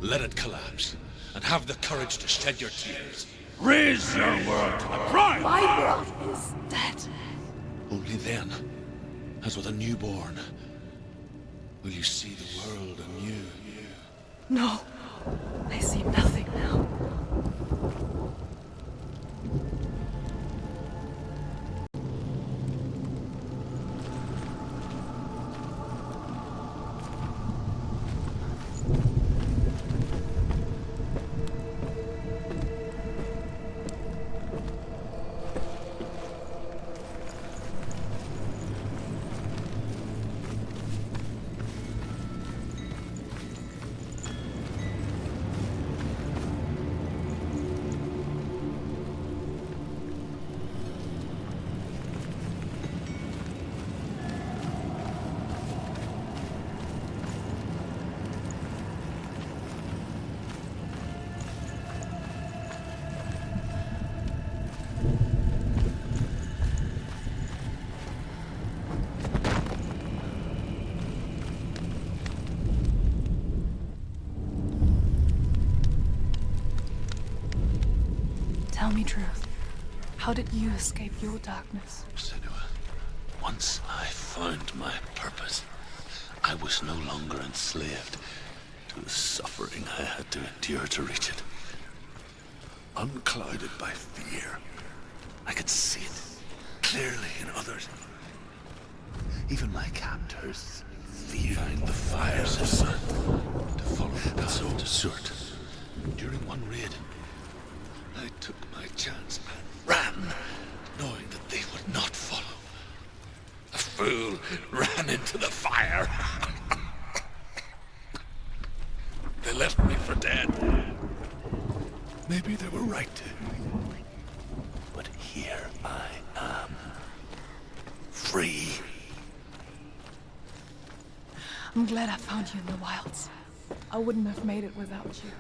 Let it collapse, and have the courage to shed your tears. Raise your world to the prime! My world is dead. Only then, as with a newborn, will you see the world anew. No, I see nothing now. Tell me truth. How did you escape your darkness? Senua, once I found my purpose, I was no longer enslaved to the suffering I had to endure to reach it. Unclouded by fear, I could see it clearly in others. Even my captors feared the fires of sun to follow the path to Surt. During one raid, I took my chance and ran, knowing that they would not follow. The fool ran into the fire. They left me for dead. Maybe they were right to. But here I am. Free. I'm glad I found you in the wilds. I wouldn't have made it without you.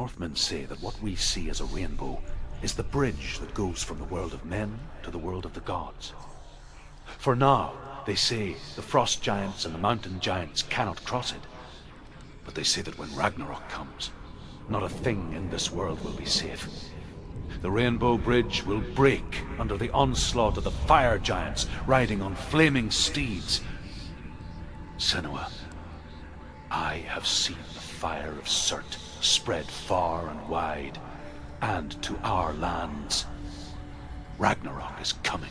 Northmen say that what we see as a rainbow is the bridge that goes from the world of men to the world of the gods. For now, they say the frost giants and the mountain giants cannot cross it. But they say that when Ragnarok comes, not a thing in this world will be safe. The Rainbow Bridge will break under the onslaught of the fire giants riding on flaming steeds. Senua, I have seen the fire of Surt spread far and wide, and to our lands. Ragnarok is coming.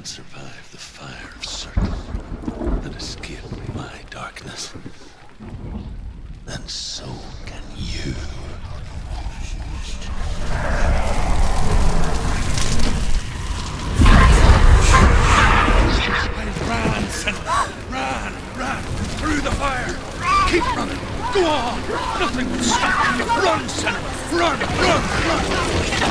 Survive the fire of Surt and escape my darkness, then so can you. Ran, Senua! Ran! Through the fire! Keep running! Go on! Nothing will stop you! Run, Senua! Run! Through the fire!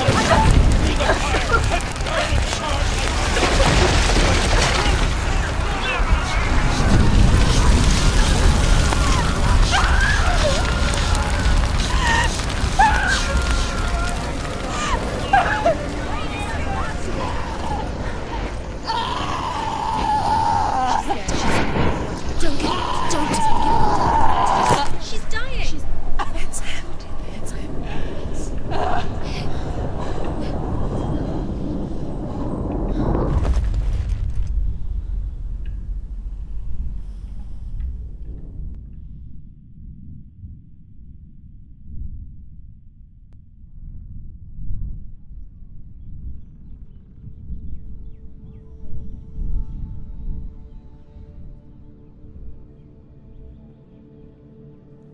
Head down and charge! She's dying! It's him. It's him.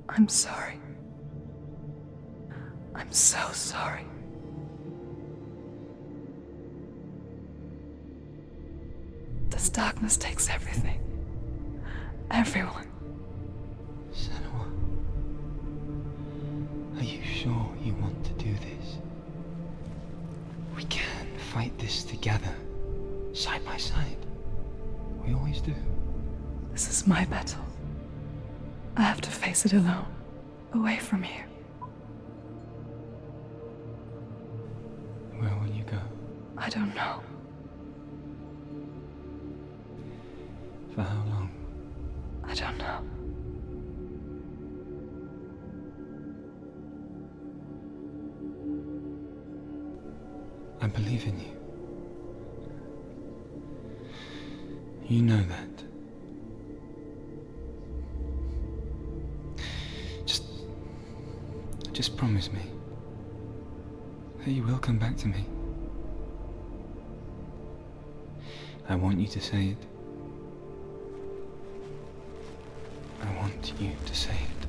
I'm sorry. I'm so sorry. This darkness takes everything. Everyone. Senua, are you sure you want to do this? We can fight this together, side by side. We always do. This is my battle. I have to face it alone, away from here. Where will you go? I don't know. For how long? I don't know. I believe in you. You know that. Just promise me that you will come back to me. I want you to say it. I want you to say it.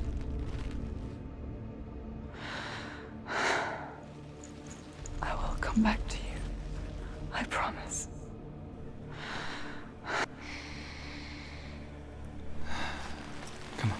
I will come back to you. I promise. Come on.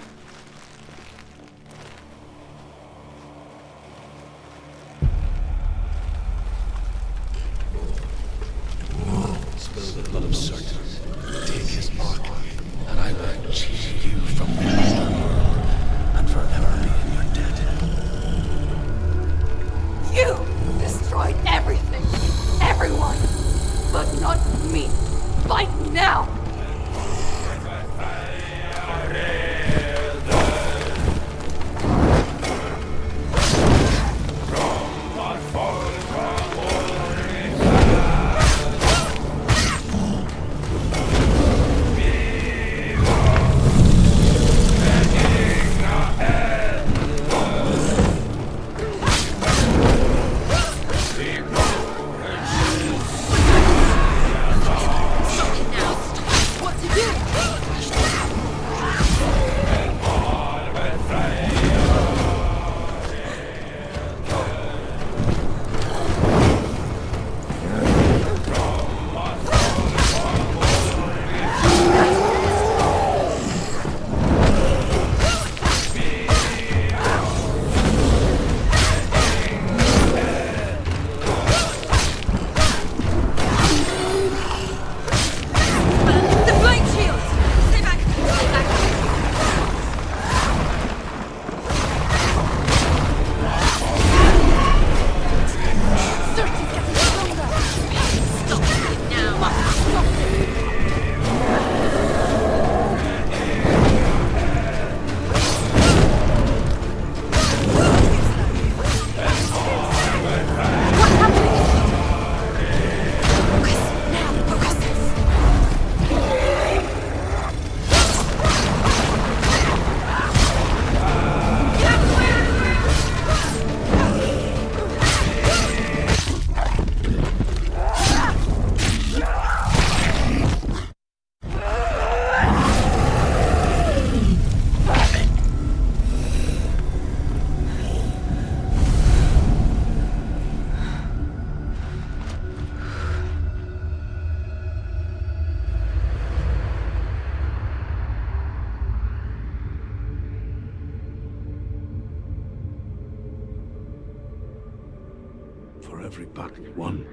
For every battle won,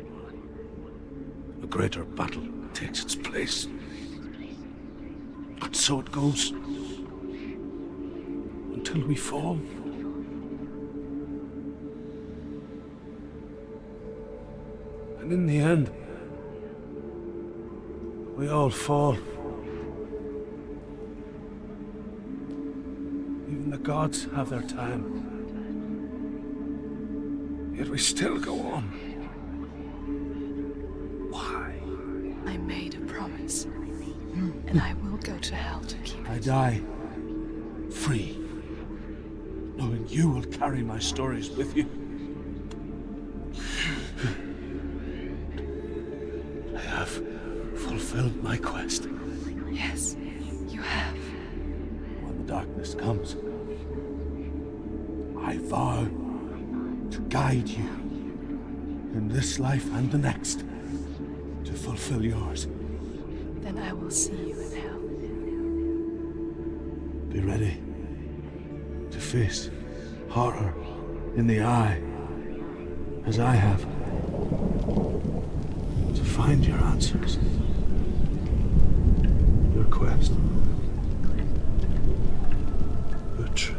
a greater battle takes its place. And so it goes. Until we fall. And in the end, we all fall. Even the gods have their time. Yet we still go on. Why? I made a promise. And I will go to hell to keep it. I die free, knowing you will carry my stories with you. I have fulfilled my quest. Yes, you have. When the darkness comes, I vow to guide you in this life and the next to fulfill yours. Then I will see you in hell. Be ready to face horror in the eye, as I have, to find your answers, your quest, your truth.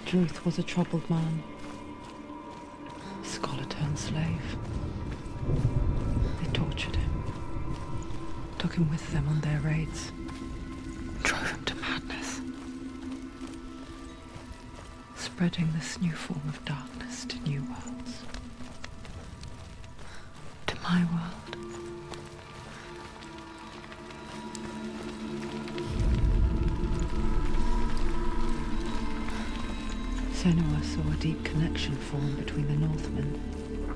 Druth was a troubled man. Scholar turned slave. They tortured him. Took him with them on their raids. Drove him to madness. Spreading this new form of darkness to new worlds. To my world. Senua saw a deep connection form between the Northmen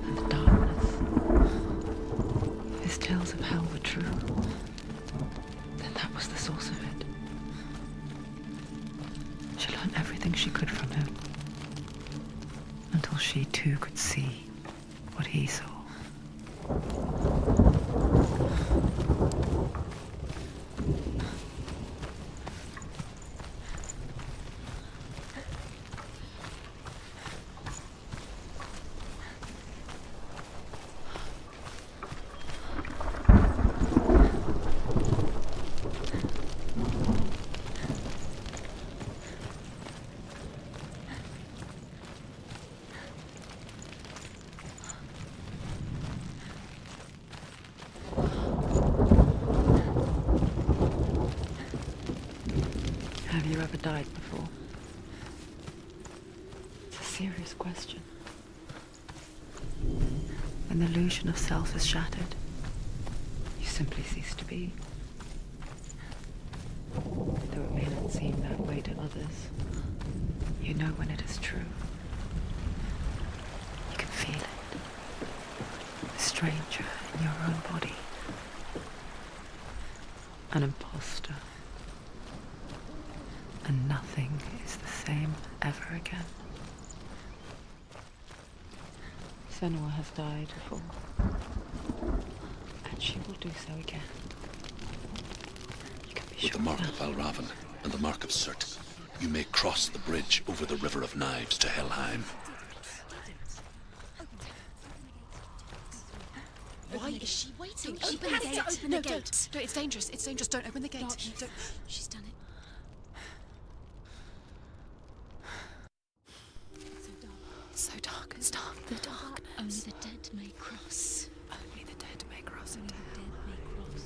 and darkness. His tales of hell were true. Then that was the source of it. She learned everything she could from him. Until she too could see what he saw. Have you ever died before? It's a serious question. When the illusion of self is shattered, you simply cease to be. Though it may not seem that way to others, you know when it is true. You can feel it. A stranger in your own body. An imposter. And nothing is the same ever again. Senua has died before, and she will do so again. You can be With sure the mark of of that. Valravan and the mark of Cert, you may cross the bridge over the River of Knives to Helheim. Why is she waiting? She Open the has gate. to open No, the gate. don't. It's dangerous. It's dangerous. Don't open the gate. Don't. She's done it. It's so dark. It's dark. The dark. Only the dead may cross. Only the dead may cross Only into the hell. dead may cross.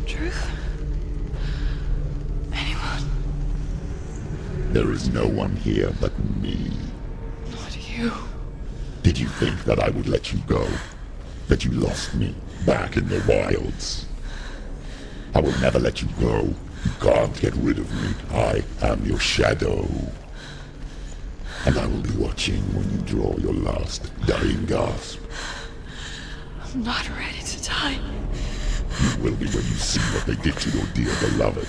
Truth? There is no one here but me. Not you. Did you think that I would let you go? That you lost me back in the wilds? I will never let you go. You can't get rid of me. I am your shadow. And I will be watching when you draw your last dying gasp. I'm not ready to die. You will be when you see what they did to your dear beloved.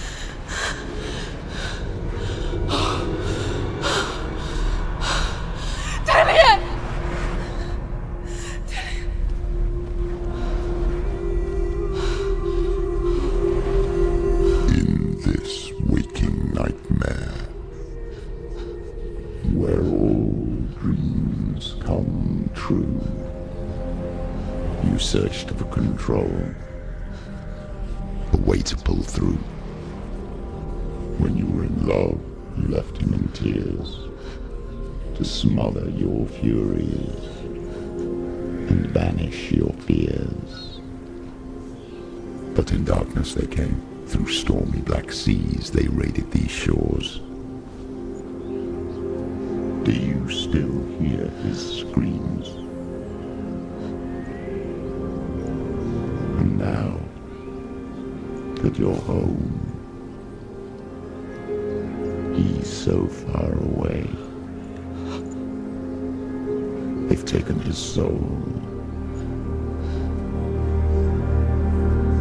In this waking nightmare, where all dreams come true, you searched for control, a way to pull through. When you were in love, you left him in tears, to smother your furies and banish your fears. But in darkness they came, through stormy black seas they raided these shores. Do you still hear his screams? And now that you're home, he's so far away. They've taken his soul.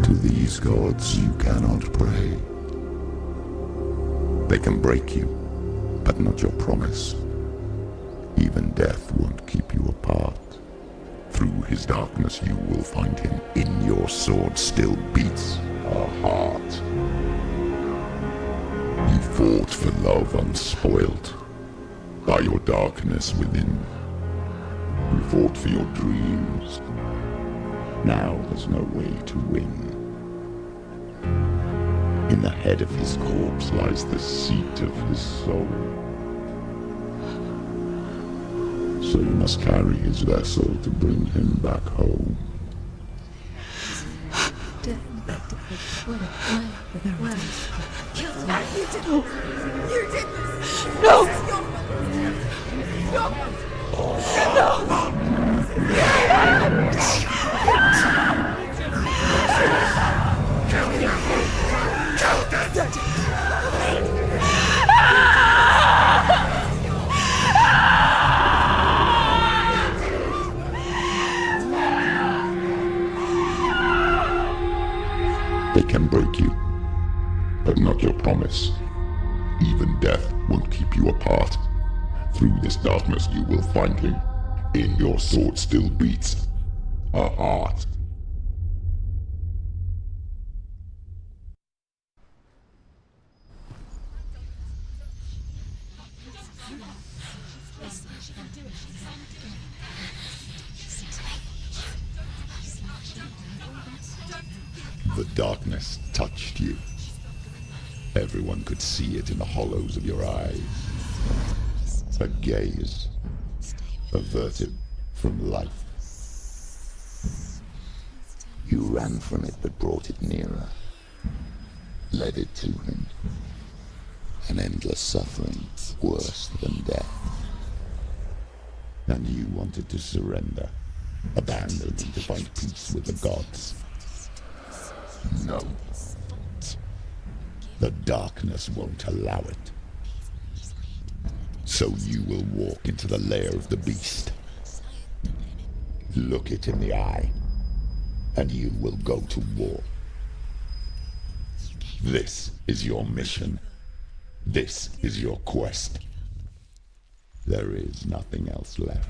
To these gods you cannot pray. They can break you, but not your promise. Even death won't keep you apart. Through his darkness you will find him. In your sword still beats a heart. You fought for love unspoilt by your darkness within. You fought for your dreams. Now there's no way to win. In the head of his corpse lies the seat of his soul. So you must carry his vessel to bring him back home. They can break you, but not your promise. Even death won't keep you apart. Through this darkness you will find him. In your sword still beats a heart. The darkness touched you. Everyone could see it in the hollows of your eyes. A gaze averted from life. You ran from it but brought it nearer. Led it to him. An endless suffering, worse than death. And you wanted to surrender, abandon and to find peace with the gods. No. The darkness won't allow it. So you will walk into the lair of the beast. Look it in the eye, and you will go to war. This is your mission. This is your quest. There is nothing else left.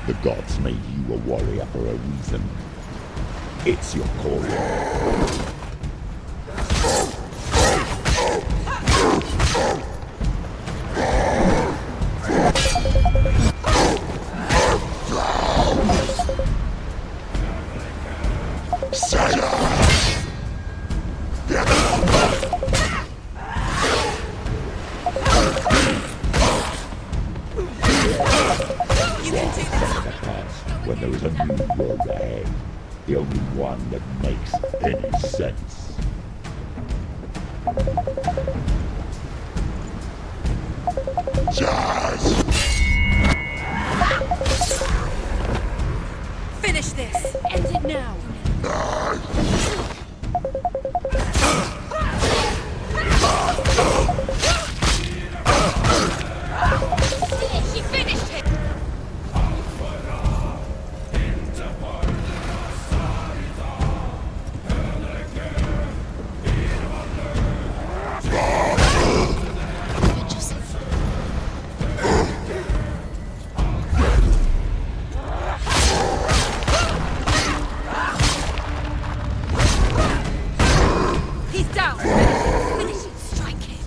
The gods made you a warrior for a reason. It's your calling. The only one that makes any sense. Jazz! Finish this! End it now! She finished it! He's down! Finish it! Strike him!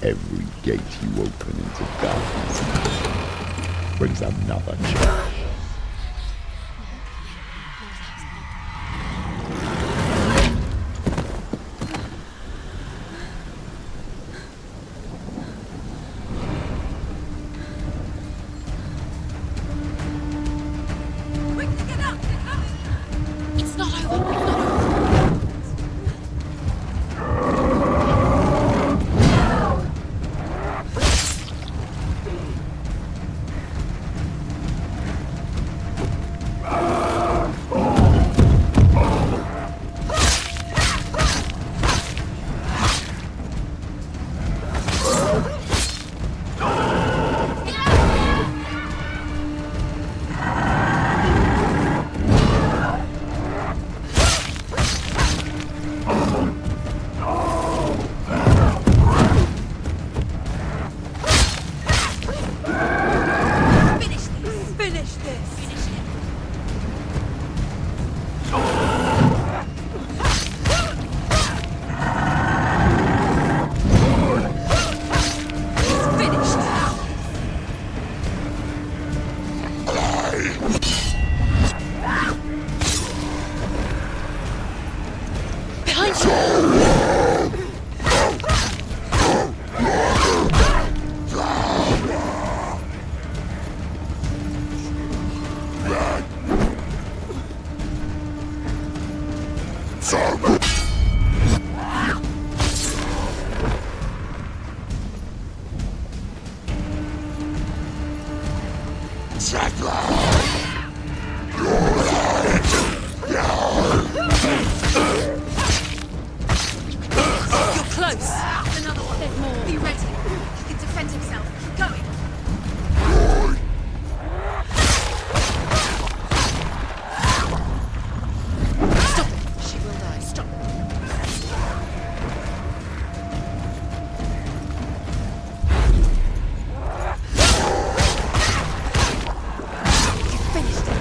Every gate you open into darkness brings another challenge. Quickly get up! They're coming! It's not over! It's not over! Finish this! Finish him! He's finished now! Behind you! You're close! Another one! There's more! Be ready! He can defend himself! Keep going! Stop it! She will die. Stop! You finished it!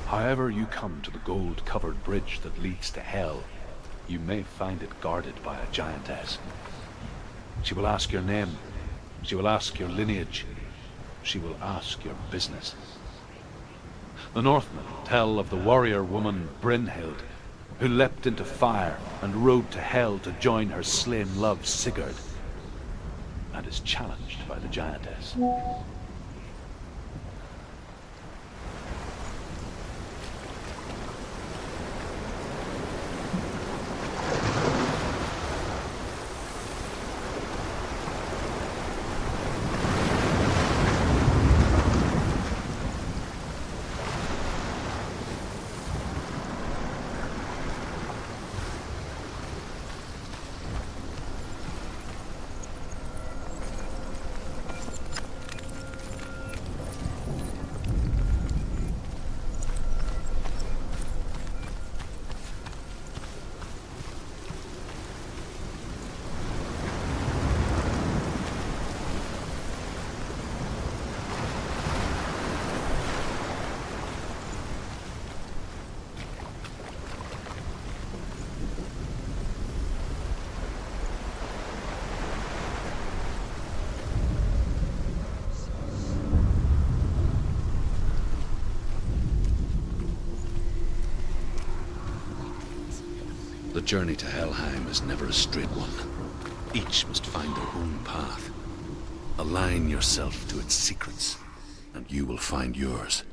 However you come to the gold-covered bridge that leads to hell, you may find it guarded by a giantess. She will ask your name. She will ask your lineage. She will ask your business. The Northmen tell of the warrior woman Brynhild, who leapt into fire and rode to hell to join her slain love Sigurd, and is challenged by the giantess. The journey to Helheim is never a straight one. Each must find their own path. Align yourself to its secrets, and you will find yours.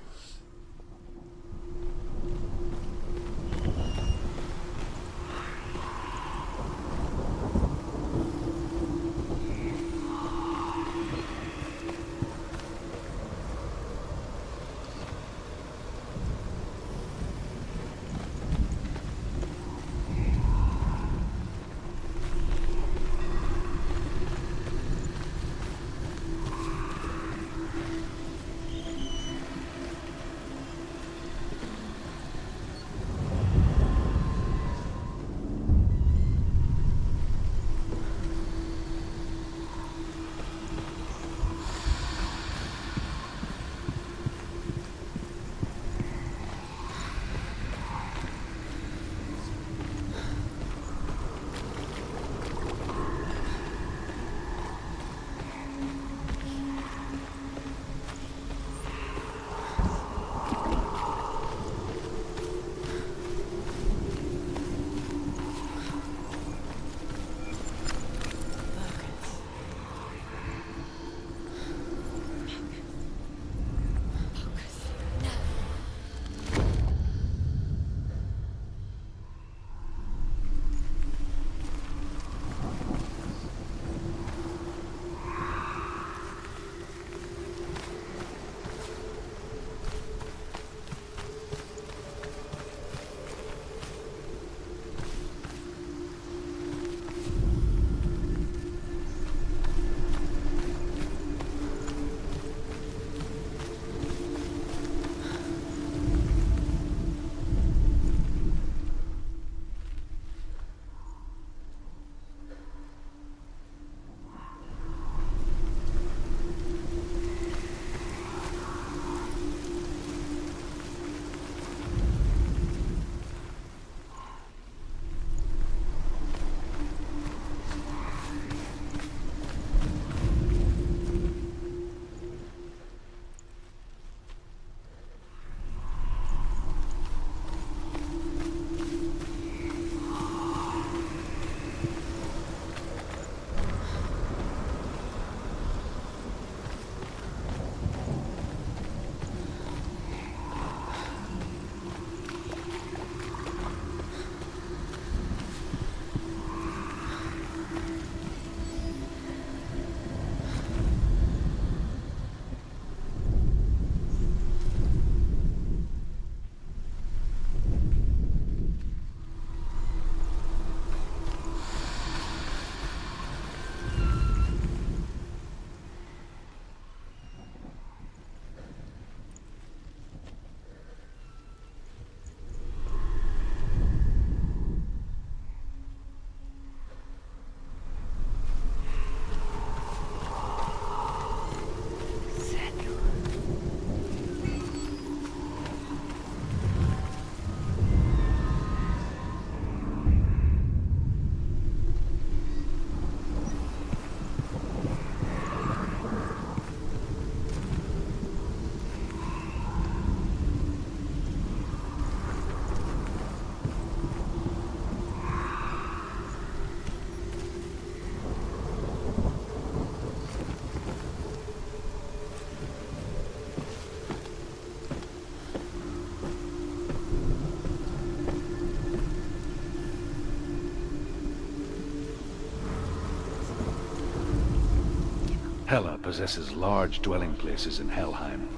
Hela possesses large dwelling places in Helheim.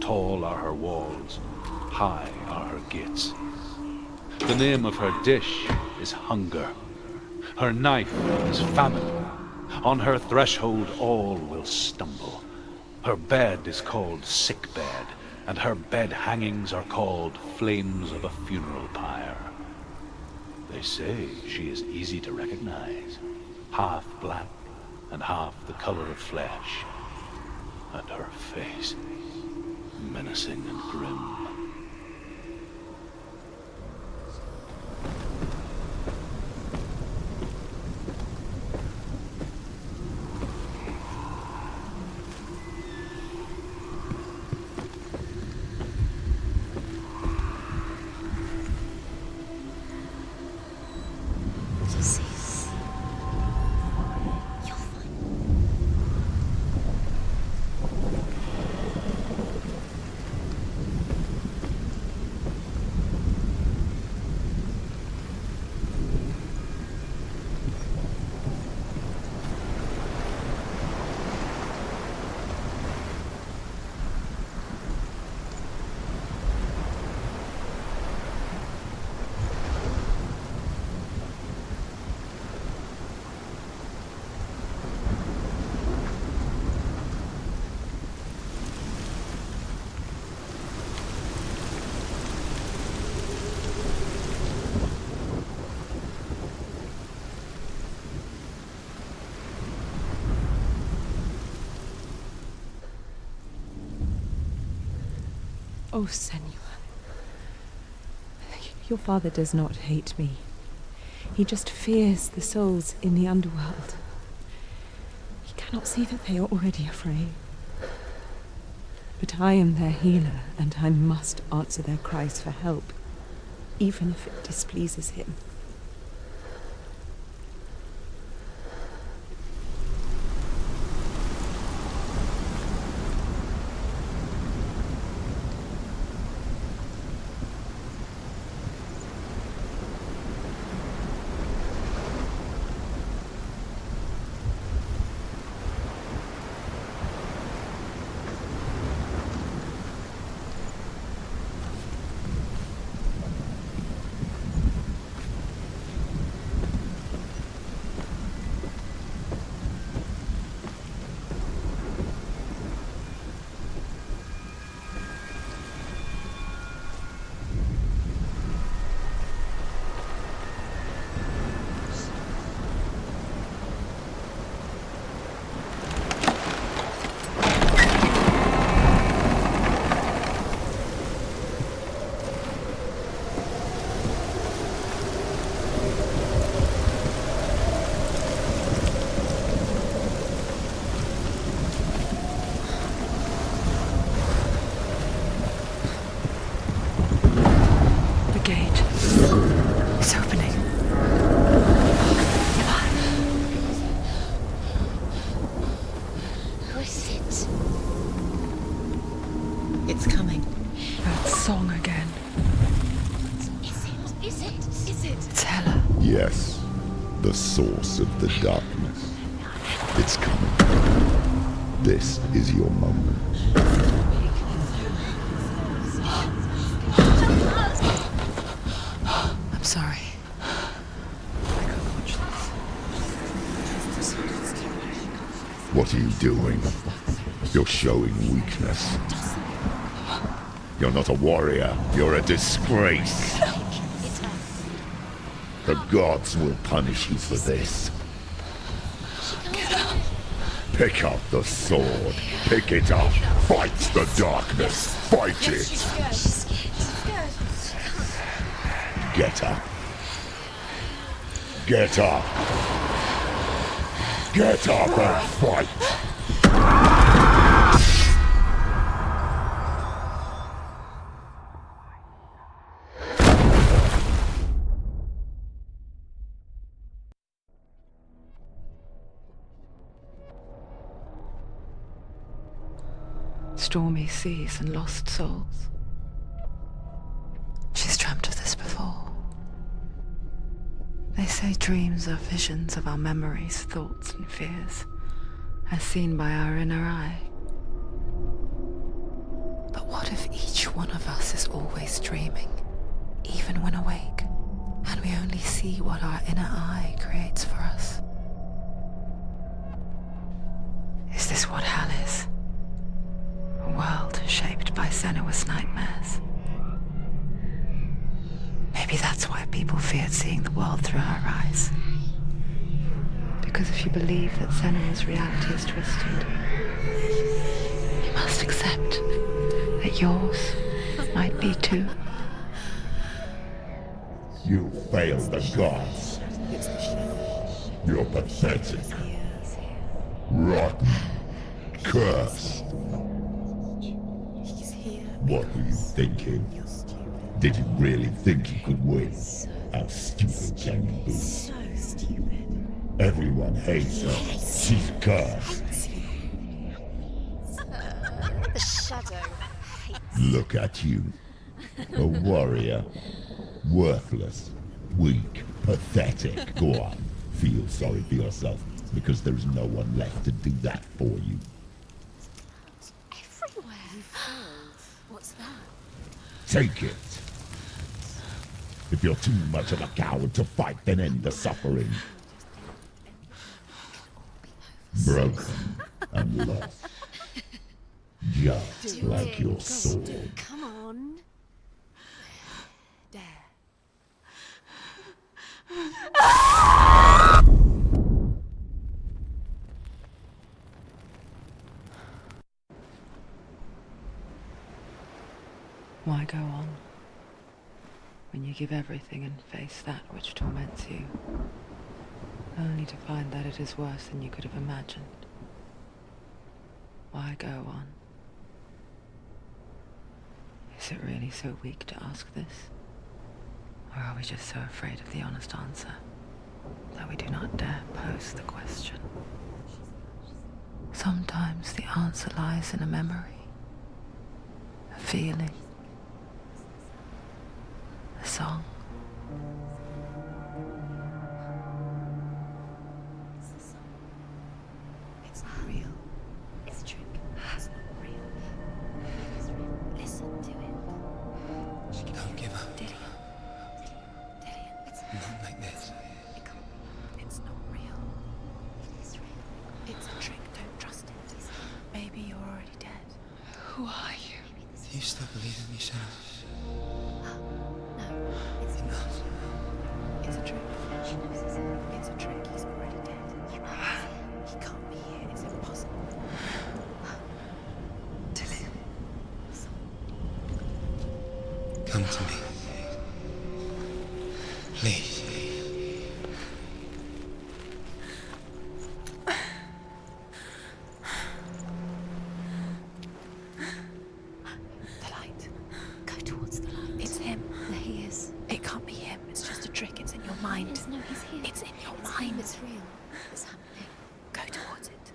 Tall are her walls, high are her gates. The name of her dish is hunger. Her knife is famine. On her threshold all will stumble. Her bed is called sick bed, and her bed hangings are called flames of a funeral pyre. They say she is easy to recognize, half black and half the color of flesh, and her face menacing and grim. Oh, Senua. Your father does not hate me. He just fears the souls in the underworld. He cannot see that they are already afraid. But I am their healer, and I must answer their cries for help, even if it displeases him. Yes, the source of the darkness. It's coming. This is your moment. I'm sorry. I can't watch this. What are you doing? You're showing weakness. You're not a warrior. You're a disgrace. The gods will punish you for this. Pick up the sword. Pick it up. Fight the darkness. Fight it. Get up. Get up. Get up and fight. Stormy seas and lost souls. She's dreamt of this before. They say dreams are visions of our memories, thoughts and fears, as seen by our inner eye. But what if each one of us is always dreaming, even when awake, and we only see what our inner eye creates for us? Is this what hell is? A world shaped by Senua's nightmares. Maybe that's why people feared seeing the world through her eyes. Because if you believe that Senua's reality is twisted, you must accept that yours might be too. You failed the gods. You're pathetic. Rotten. Cursed. What were you thinking? Did you really think you could win? How stupid can you be? So stupid. Everyone hates her. She's cursed. The shadow hates. Look at you. A warrior. Worthless. Weak. Pathetic. Go on. Feel sorry for yourself, because there's no one left to do that for you. Everywhere. You failed. What's that? Take it. If you're too much of a coward to fight, then end the suffering. Broken and lost. Just like your sword. Come on. There. Why go on when you give everything and face that which torments you, only to find that it is worse than you could have imagined? Why go on? Is it really so weak to ask this? Or are we just so afraid of the honest answer that we do not dare pose the question? Sometimes the answer lies in a memory, a feeling, a song. It's not real. It's a trick. It's not real. It is real. Listen to it. Don't give up. Dillian. It's Not like this. It's not real. It is real. It's a trick. Don't trust it. Maybe you're already dead. Who are you? Do you still believe in me, Senua? No, it's Enough. It's a trick. She knows it's a trick. He's already dead. He can't be here. It's impossible. Dillian. Come to me. Please. The light. Go towards the light. It's him. There he is. It can't be him. It's just a trick. It's in your mind. No, he's here. It's in your mind. It's real. It's happening. Go towards it.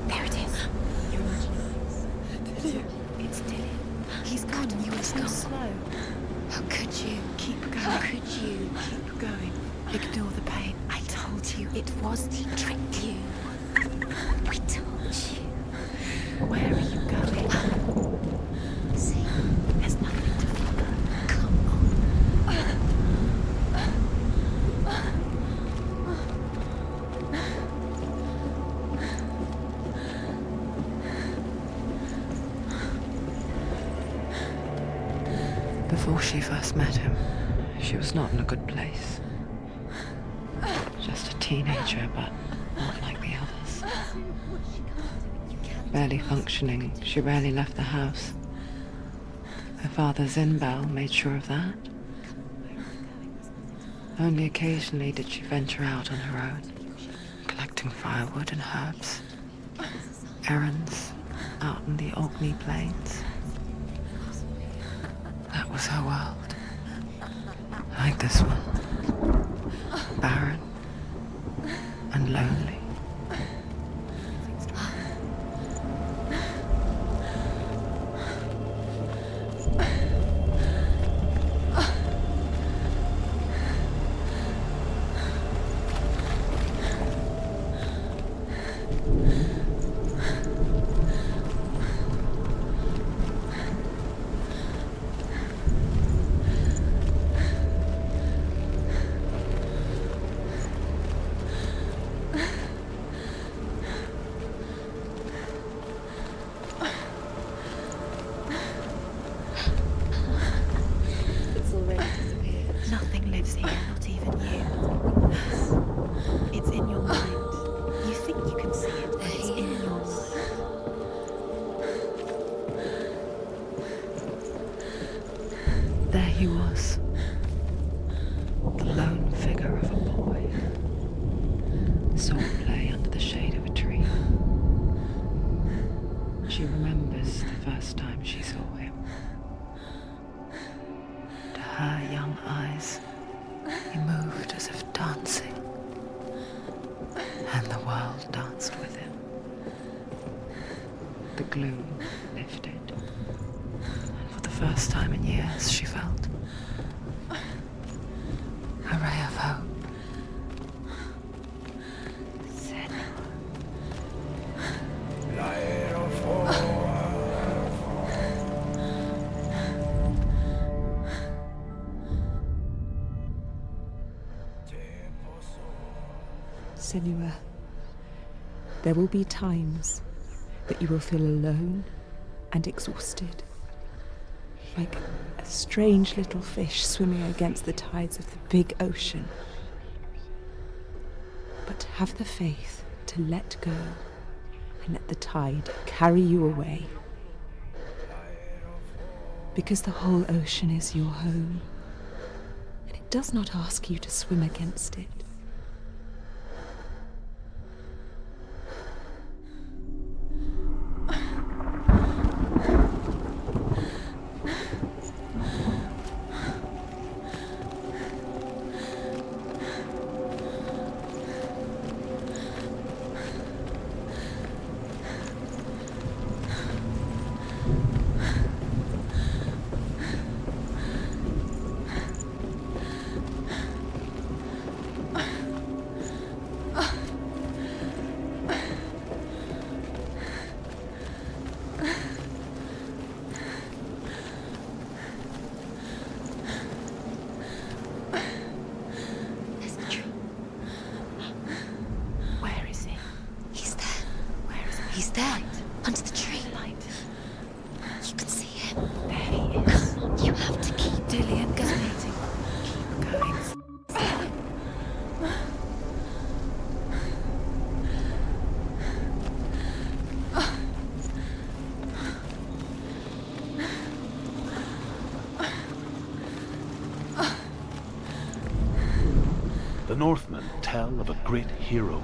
There it is. Your imagination. It's Dillian. He's gone. You were so slow. How could you? Keep going. How could you? Keep going. Ignore the pain. I told you it was the trick. We told you. Where are you going? See, there's nothing to follow. Come on. Before she first met him, she was not in a good place. Just a teenager, but not like the others. Barely functioning, she rarely left the house. Her father Zinbal made sure of that. Only occasionally did she venture out on her own, collecting firewood and herbs, errands out in the Orkney plains. That was her world. Like this one. Barren and lonely. Nothing lives here, not even you. It's in your mind. You think you can see it, but it's in your mind. There he was, the lone figure of a boy. Swordplay under the gloom lifted. For the first time in years, she felt a ray of hope. Senua, there will be times that you will feel alone and exhausted, like a strange little fish swimming against the tides of the big ocean. But have the faith to let go and let the tide carry you away. Because the whole ocean is your home, and it does not ask you to swim against it. He's there, under the tree. Light. You can see him. There he is. Come on, you have to keep Dillian going. Keep going. The Northmen tell of a great hero.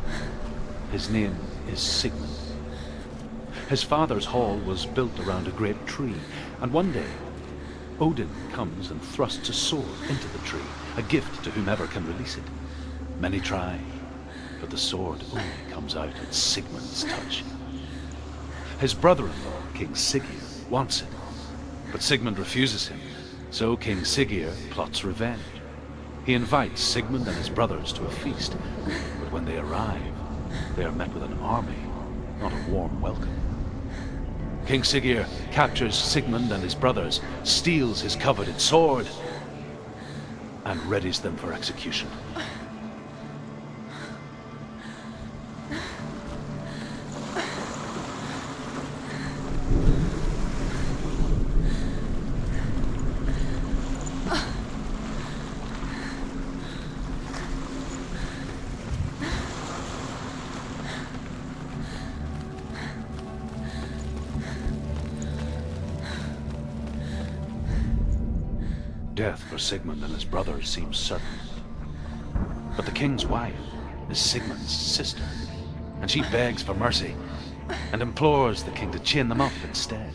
His name is Sigmund. His father's hall was built around a great tree, and one day, Odin comes and thrusts a sword into the tree, a gift to whomever can release it. Many try, but the sword only comes out at Sigmund's touch. His brother-in-law, King Siggeir, wants it, but Sigmund refuses him, so King Siggeir plots revenge. He invites Sigmund and his brothers to a feast, but when they arrive, they are met with an army, not a warm welcome. King Siggeir captures Sigmund and his brothers, steals his coveted sword, and readies them for execution. Death for Sigmund and his brothers seems certain. But the king's wife is Sigmund's sister, and she begs for mercy and implores the king to chain them up instead.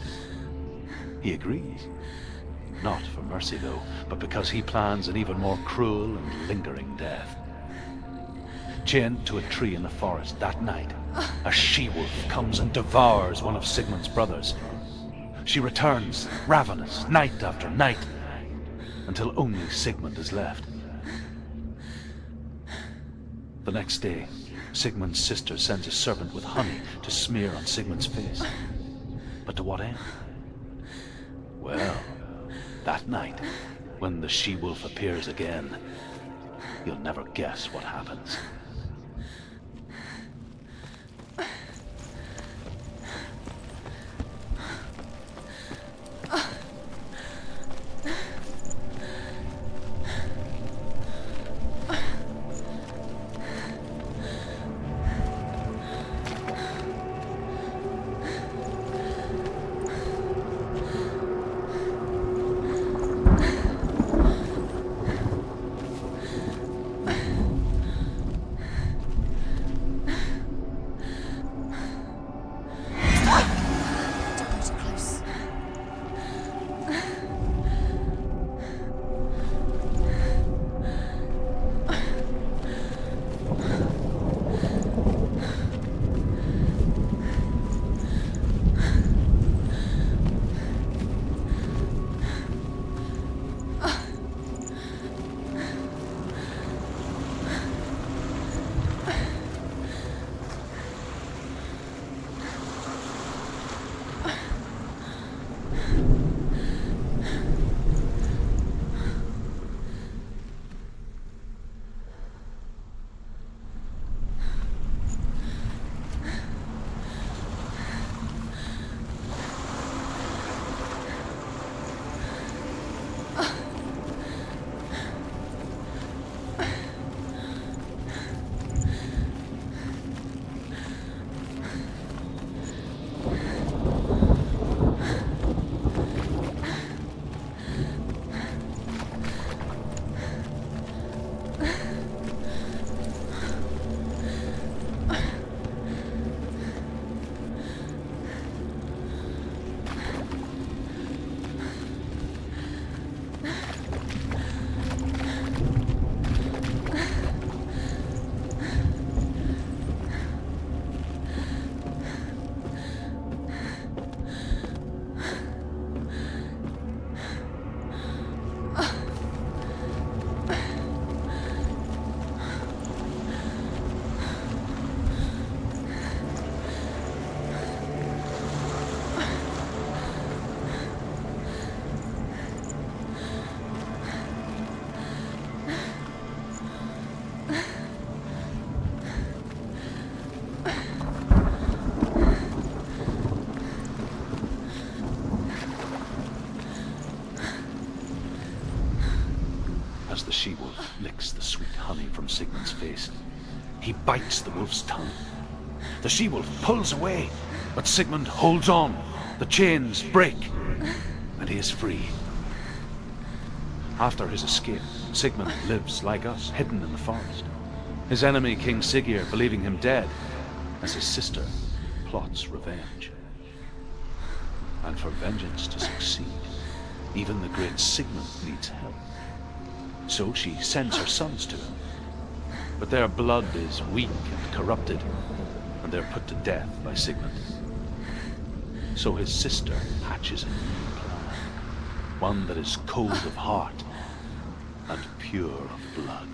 He agrees. Not for mercy, though, but because he plans an even more cruel and lingering death. Chained to a tree in the forest that night, a she-wolf comes and devours one of Sigmund's brothers. She returns, ravenous, night after night, until only Sigmund is left. The next day, Sigmund's sister sends a servant with honey to smear on Sigmund's face. But to what end? Well, that night, when the she-wolf appears again, you'll never guess what happens. licks the sweet honey from Sigmund's face. He bites the wolf's tongue. The she-wolf pulls away, but Sigmund holds on. The chains break, and he is free. After his escape, Sigmund lives like us, hidden in the forest. His enemy, King Siggeir, believing him dead, as his sister plots revenge. And for vengeance to succeed, even the great Sigmund needs help. So she sends her sons to him. But their blood is weak and corrupted, and they're put to death by Sigmund. So his sister hatches a new plan, one that is cold of heart and pure of blood.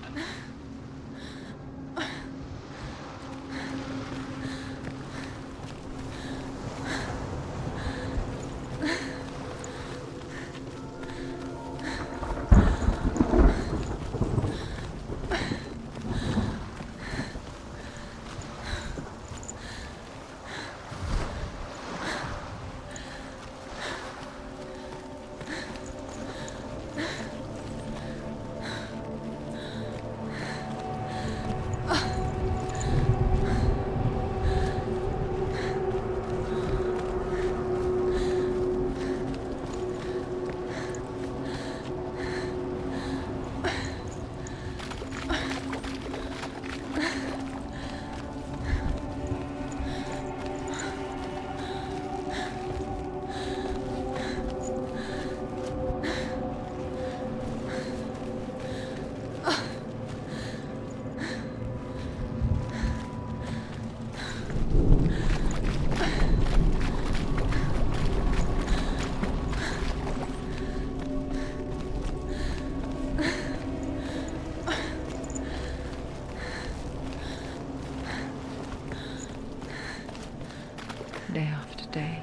Day after day,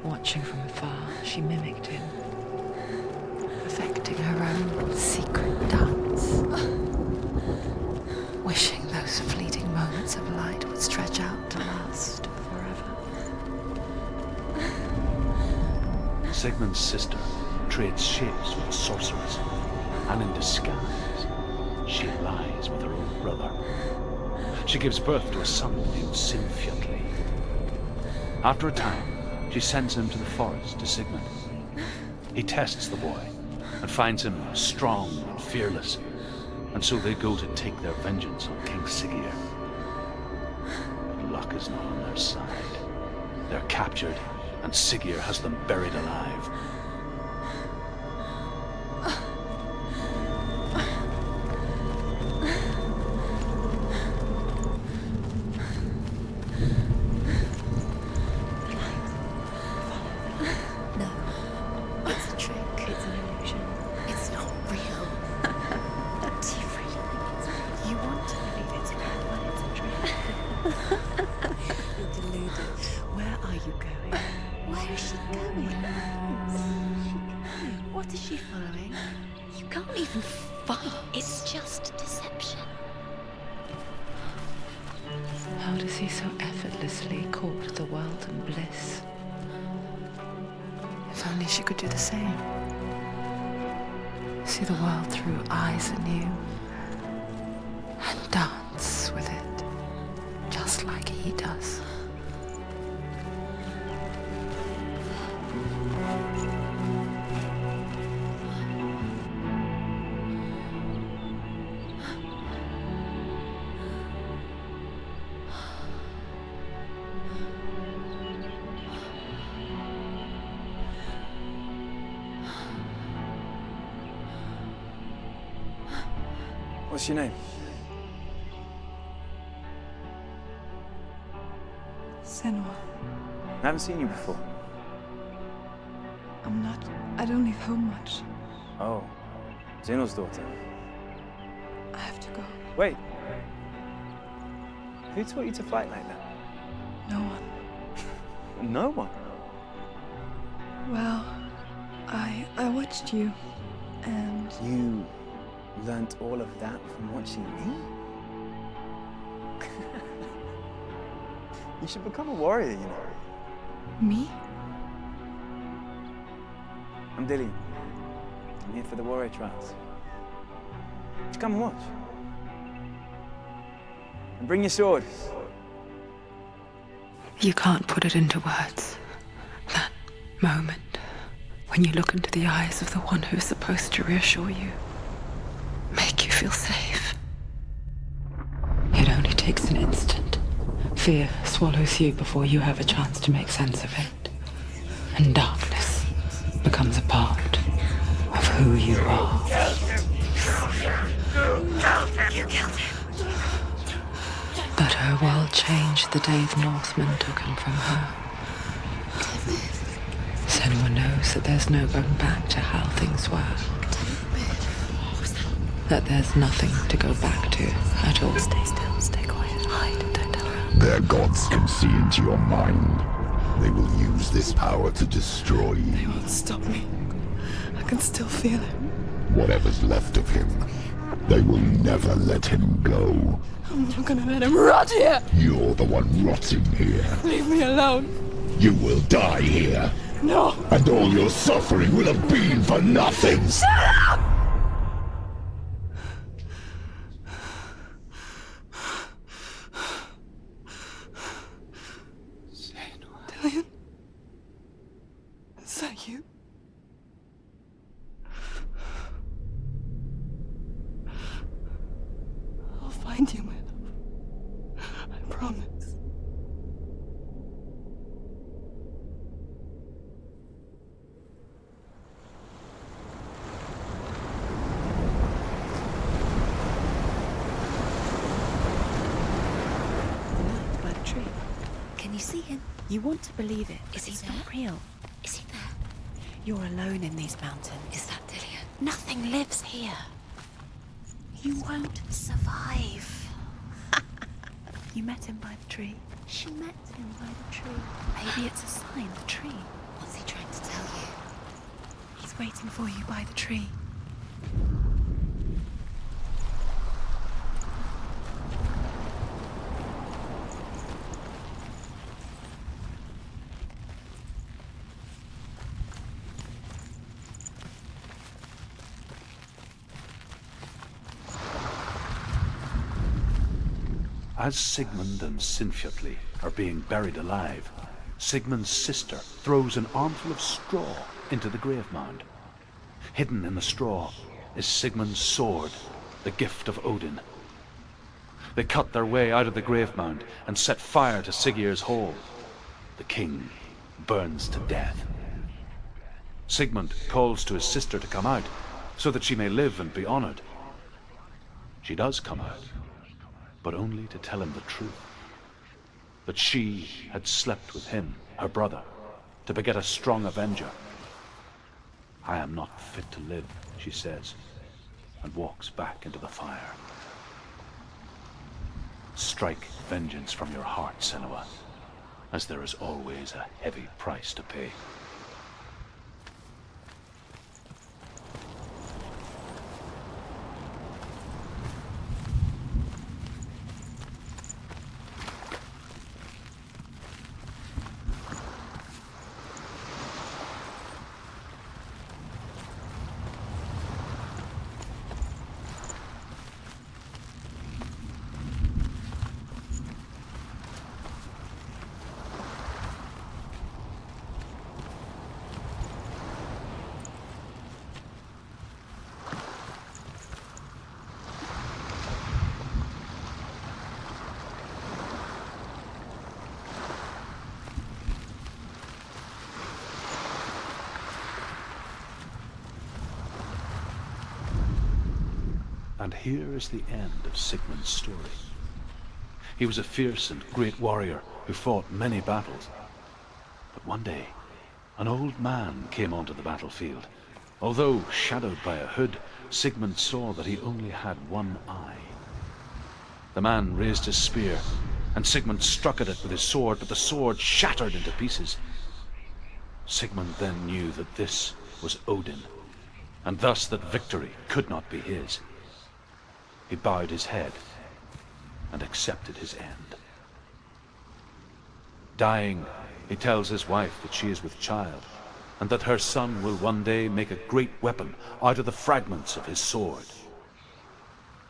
watching from afar, she mimicked him, perfecting her own secret dance, wishing those fleeting moments of light would stretch out to last forever. Sigmund's sister trades shapes with a sorceress, and in disguise, she lies with her own brother. She gives birth to a son named Sinfjotli. After a time, she sends him to the forest to Sigmund. He tests the boy and finds him strong and fearless, and so they go to take their vengeance on King Siggeir. But luck is not on their side. They're captured, and Siggeir has them buried alive. What is she following? You can't even fight. It's just deception. How does he so effortlessly court the world and bliss? If only she could do the same. See the world through eyes anew and dance with it, just like he does. What's your name? Senua. I haven't seen you before. I don't leave home much. Oh, Zeno's daughter. I have to go. Wait. Who taught you to fight like that? No one. No one? Well, I watched you, and... You learnt all of that from watching me? You should become a warrior, you know. Me? I'm Dillian. I'm here for the warrior trials. Just come and watch. And bring your sword. You can't put it into words. That moment when you look into the eyes of the one who's supposed to reassure you, make you feel safe. It only takes an instant. Fear swallows you before you have a chance to make sense of it. And darkness becomes a part of who you are. You killed him. But her world changed the day the Northmen took him from her. Senua knows that there's no going back to how things were. That there's nothing to go back to at all. Stay still, stay quiet, hide, don't tell her. Their gods can see into your mind. They will use this power to destroy you. They won't stop me. I can still feel him. Whatever's left of him, they will never let him go. I'm not gonna let him rot here. You're the one rotting here. Leave me alone. You will die here. No. And all your suffering will have been for nothing. Shut up! Dillion? Is that you? I'll find you, my love. I promise. By the tree. Can you see him? You want to believe it, Is but he it's there? not real. Is he there? You're alone in these mountains. Is that Dillion? Nothing lives here. You won't survive. You met him by the tree. She met him by the tree. Maybe it's a sign, the tree. What's he trying to tell you? He's waiting for you by the tree. As Sigmund and Sinfjotli are being buried alive, Sigmund's sister throws an armful of straw into the grave mound. Hidden in the straw is Sigmund's sword, the gift of Odin. They cut their way out of the grave mound and set fire to Siggeir's hall. The king burns to death. Sigmund calls to his sister to come out so that she may live and be honored. She does come out, but only to tell him the truth. That she had slept with him, her brother, to beget a strong avenger. I am not fit to live, she says, and walks back into the fire. Strike vengeance from your heart, Senua, as there is always a heavy price to pay. And here is the end of Sigmund's story. He was a fierce and great warrior who fought many battles. But one day, an old man came onto the battlefield. Although shadowed by a hood, Sigmund saw that he only had one eye. The man raised his spear, and Sigmund struck at it with his sword, but the sword shattered into pieces. Sigmund then knew that this was Odin, and thus that victory could not be his. He bowed his head and accepted his end. Dying, he tells his wife that she is with child, and that her son will one day make a great weapon out of the fragments of his sword.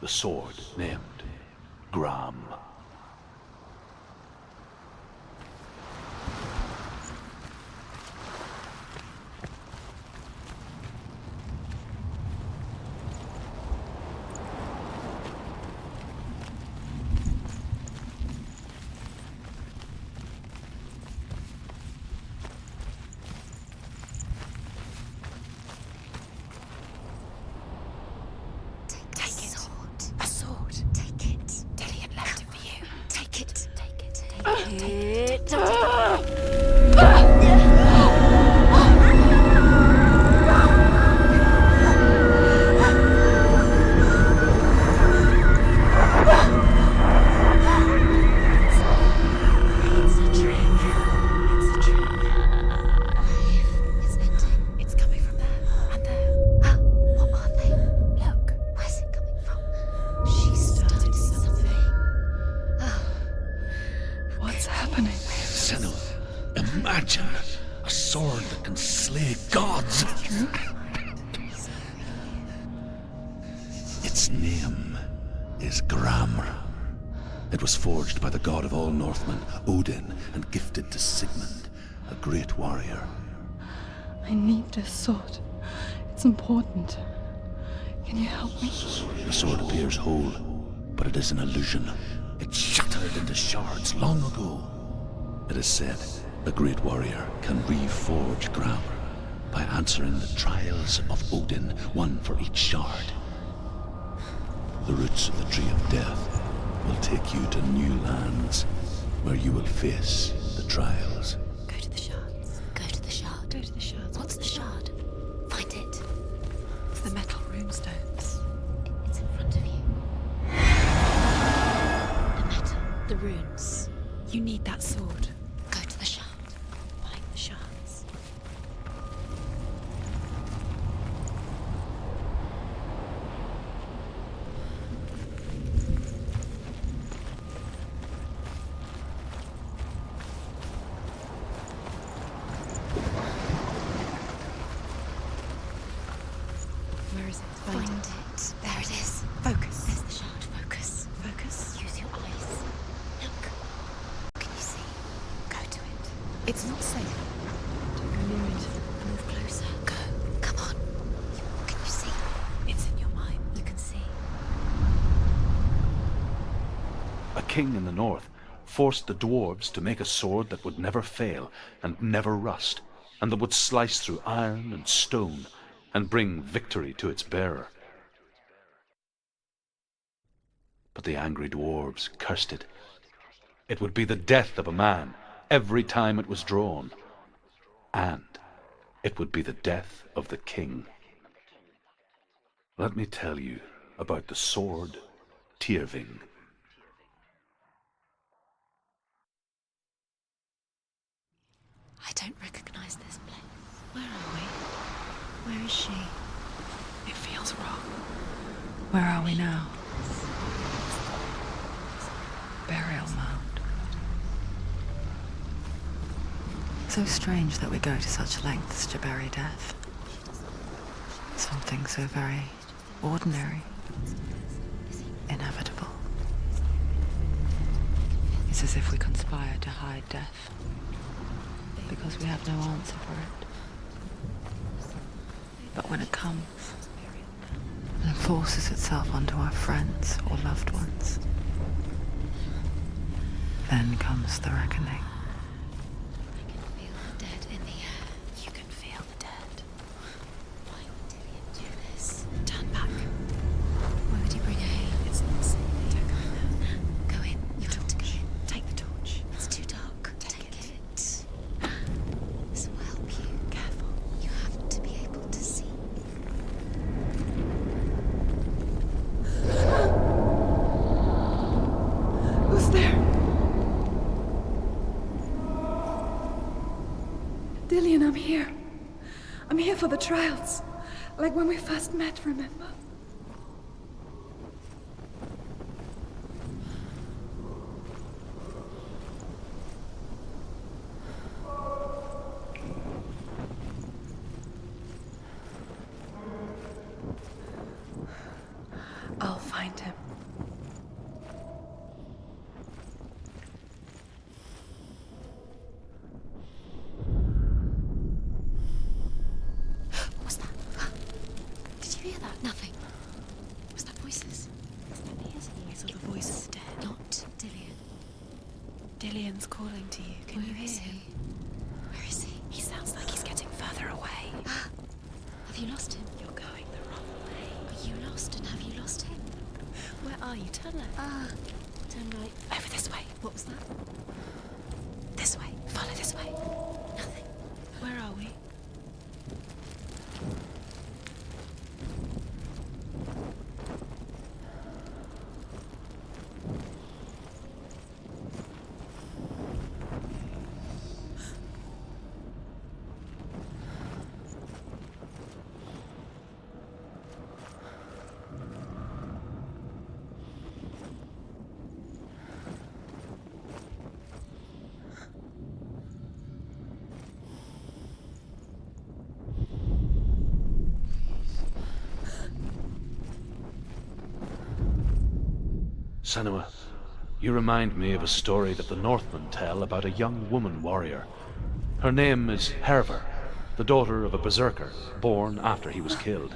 the sword named Gram. Imagine a sword that can slay gods. Its name is Gram. It was forged by the god of all Northmen, Odin, and gifted to Sigmund, a great warrior. I need this sword. It's important. Can you help me? The sword appears whole, but it is an illusion. It shattered into shards long ago. It is said a great warrior can reforge Gram by answering the trials of Odin, one for each shard. The roots of the Tree of Death will take you to new lands where you will face the trials. Go to the shards. Go to the shard. Go to the shards. What's the shard? Find it. It's the metal runestones. It's in front of you. The metal. The runes. You need that sword. Go to the shard. Find the shards. Where is it? Find it. There it is. Focus. There's the shard. Focus. Focus. Use your eyes. Look. What can you see? Go to it. It's not safe. Don't go near it. Move closer. Go. Come on. What can you see? It's in your mind. You can see. A king in the north forced the dwarves to make a sword that would never fail and never rust, and that would slice through iron and stone and bring victory to its bearer. But the angry dwarves cursed it. It would be the death of a man every time it was drawn, and it would be the death of the king. Let me tell you about the sword Tyrving. I don't recognize this place. Where are we? Where is she? It feels wrong. Where are we now? Burial mound. So strange that we go to such lengths to bury death. Something so very ordinary, inevitable. It's as if we conspire to hide death, because we have no answer for it. But when it comes and forces itself onto our friends or loved ones, then comes the reckoning. I can feel the dead in the air. You can feel the dead. Why would Dillian do this? Turn back. Why would he bring her here? It's not safe. Don't go in there. Go in. You have to go in. Take the torch. It's too dark. Take it. This will help you. Careful. You have to be able to see. Who's there? Dillian, I'm here. I'm here for the trials. Like when we first met, remember? I'll find him. Dillian's calling to you. Can you hear him? Where is he? He sounds like he's getting further away. Have you lost him? You're going the wrong way. Are you lost, and have you lost him? Where are you? Turn left. Turn right. Over this way. What was that? This way. Follow this way. Nothing. Where are we? Senua, you remind me of a story that the Northmen tell about a young woman warrior. Her name is Hervor, the daughter of a berserker, born after he was killed.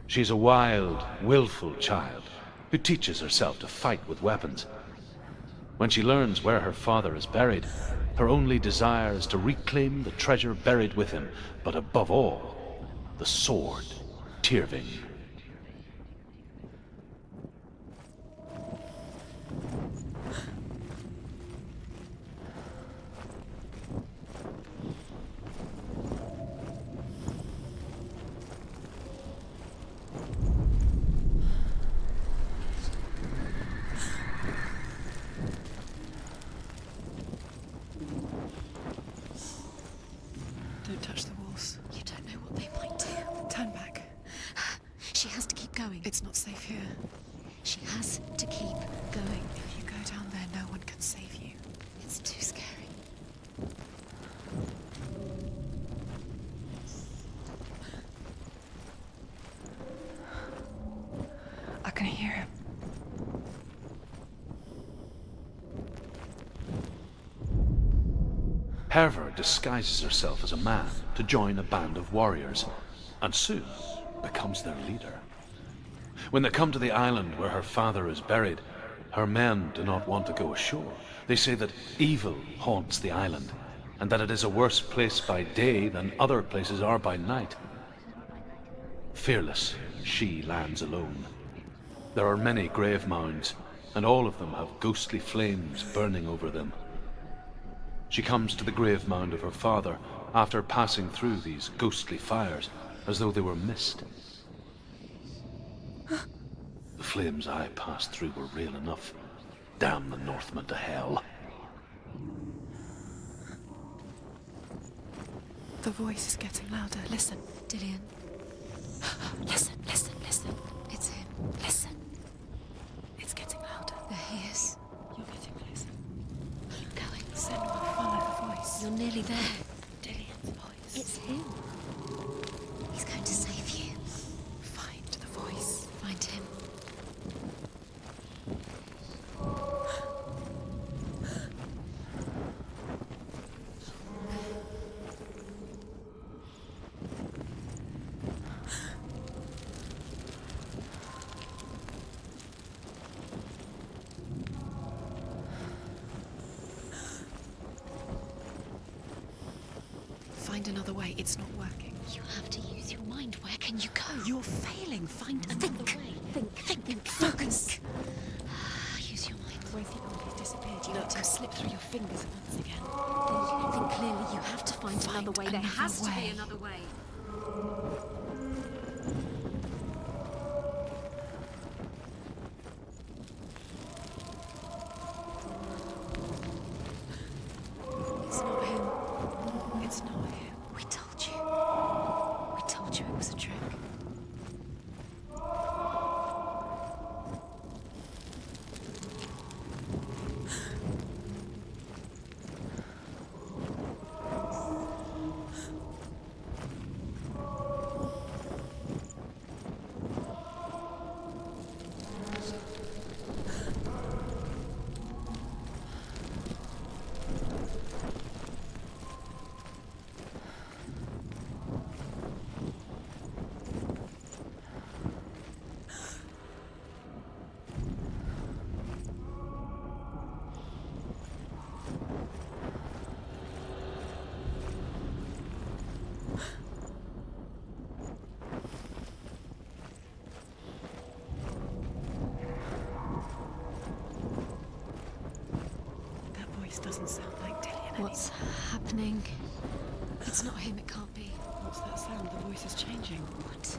She's a wild, willful child who teaches herself to fight with weapons. When she learns where her father is buried, her only desire is to reclaim the treasure buried with him, but above all, the sword, Tyrving. Don't touch the walls. You don't know what they might do. Turn back. She has to keep going. It's not safe here. She has to keep going. If you go down there, no one can save you. It's too scary. I can hear him. Hervor disguises herself as a man to join a band of warriors, and soon becomes their leader. When they come to the island where her father is buried, her men do not want to go ashore. They say that evil haunts the island, and that it is a worse place by day than other places are by night. Fearless, she lands alone. There are many grave mounds, and all of them have ghostly flames burning over them. She comes to the grave mound of her father after passing through these ghostly fires as though they were mist. The flames I passed through were real enough. Damn the Northmen to hell. The voice is getting louder. Listen. Dillian. Listen, listen, listen. It's him. Listen. It's getting louder. There he is. You're getting closer. Keep going. Senua, follow the voice. You're nearly there. Dillian's voice. It's him. He's going to save you. Find the voice. Find him. Find another way. It's not working. You have to use your mind. Where can you go? You're failing. Find another way. Think. Focus. Use your mind. Where's he gone? He's disappeared. You let him slip through your fingers once again. Then you don't think clearly. You have to find another way. There another has to be way. another way. It's not him. It's not him. We told you. We told you it was a trick. voice doesn't sound like Dillian What's happening? It's not him, it can't be. What's that sound? The voice is changing. What?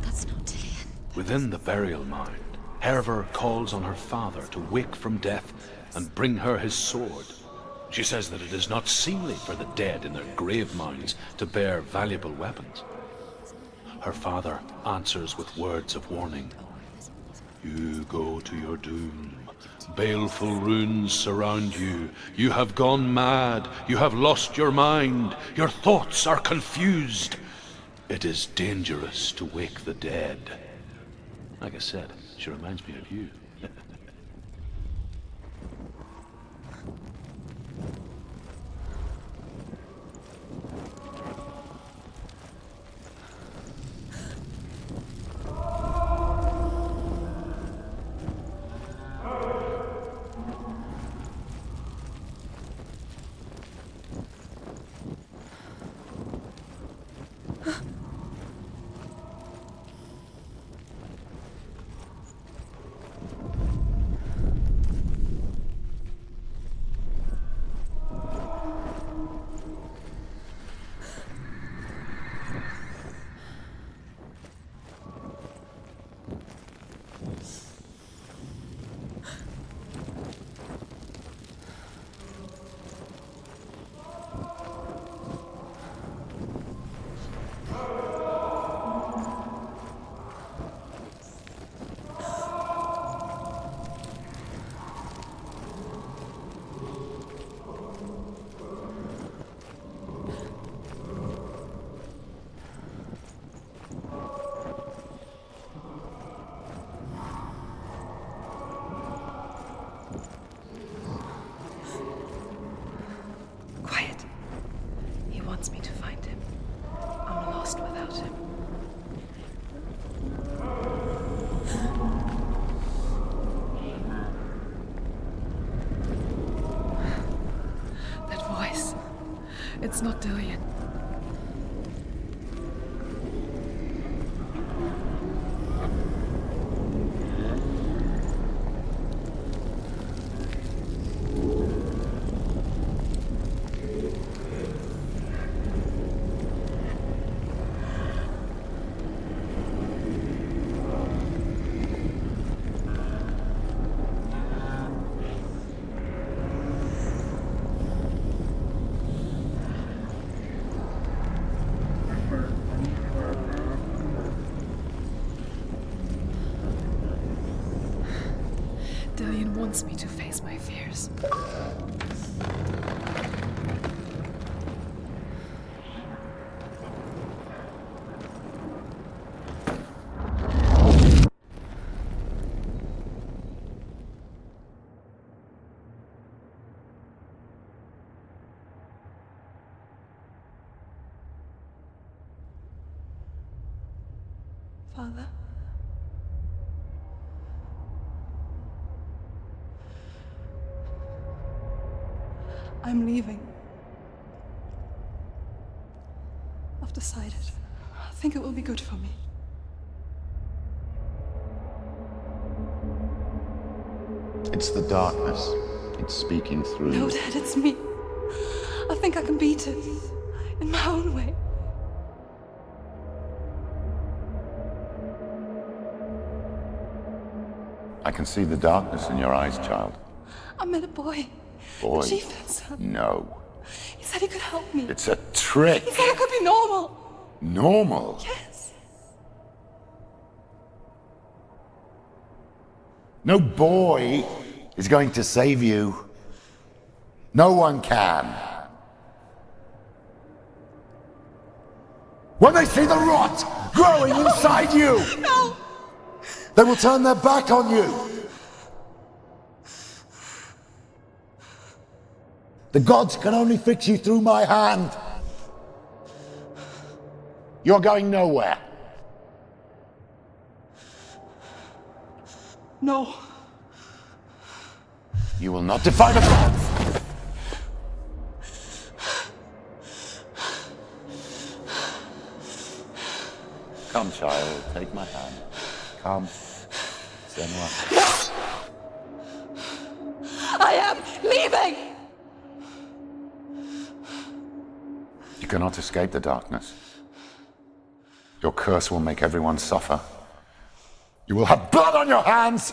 That's not Dillian. Within the burial mound, Hervor calls on her father to wake from death and bring her his sword. She says that it is not seemly for the dead in their grave mounds to bear valuable weapons. Her father answers with words of warning. You go to your doom. Baleful runes surround you. You have gone mad. You have lost your mind. Your thoughts are confused. It is dangerous to wake the dead. Like I said, she reminds me of you. Me to find him. I'm lost without him. That voice. It's not Dillian. Dillian wants me to face my fears. Father? I'm leaving. I've decided. I think it will be good for me. It's the darkness. It's speaking through. No, Dad, it's me. I think I can beat it. In my own way. I can see the darkness in your eyes, child. I met a boy. Boy. The chief son. No. He said he could help me. It's a trick. He said I could be normal. Normal? Yes. No boy is going to save you. No one can. When they see the rot growing inside you, No! they will turn their back on you. The gods can only fix you through my hand. You're going nowhere. No. You will not defy the gods. Come, child, take my hand. Come. Senua. I am leaving! You cannot escape the darkness. Your curse will make everyone suffer. You will have blood on your hands!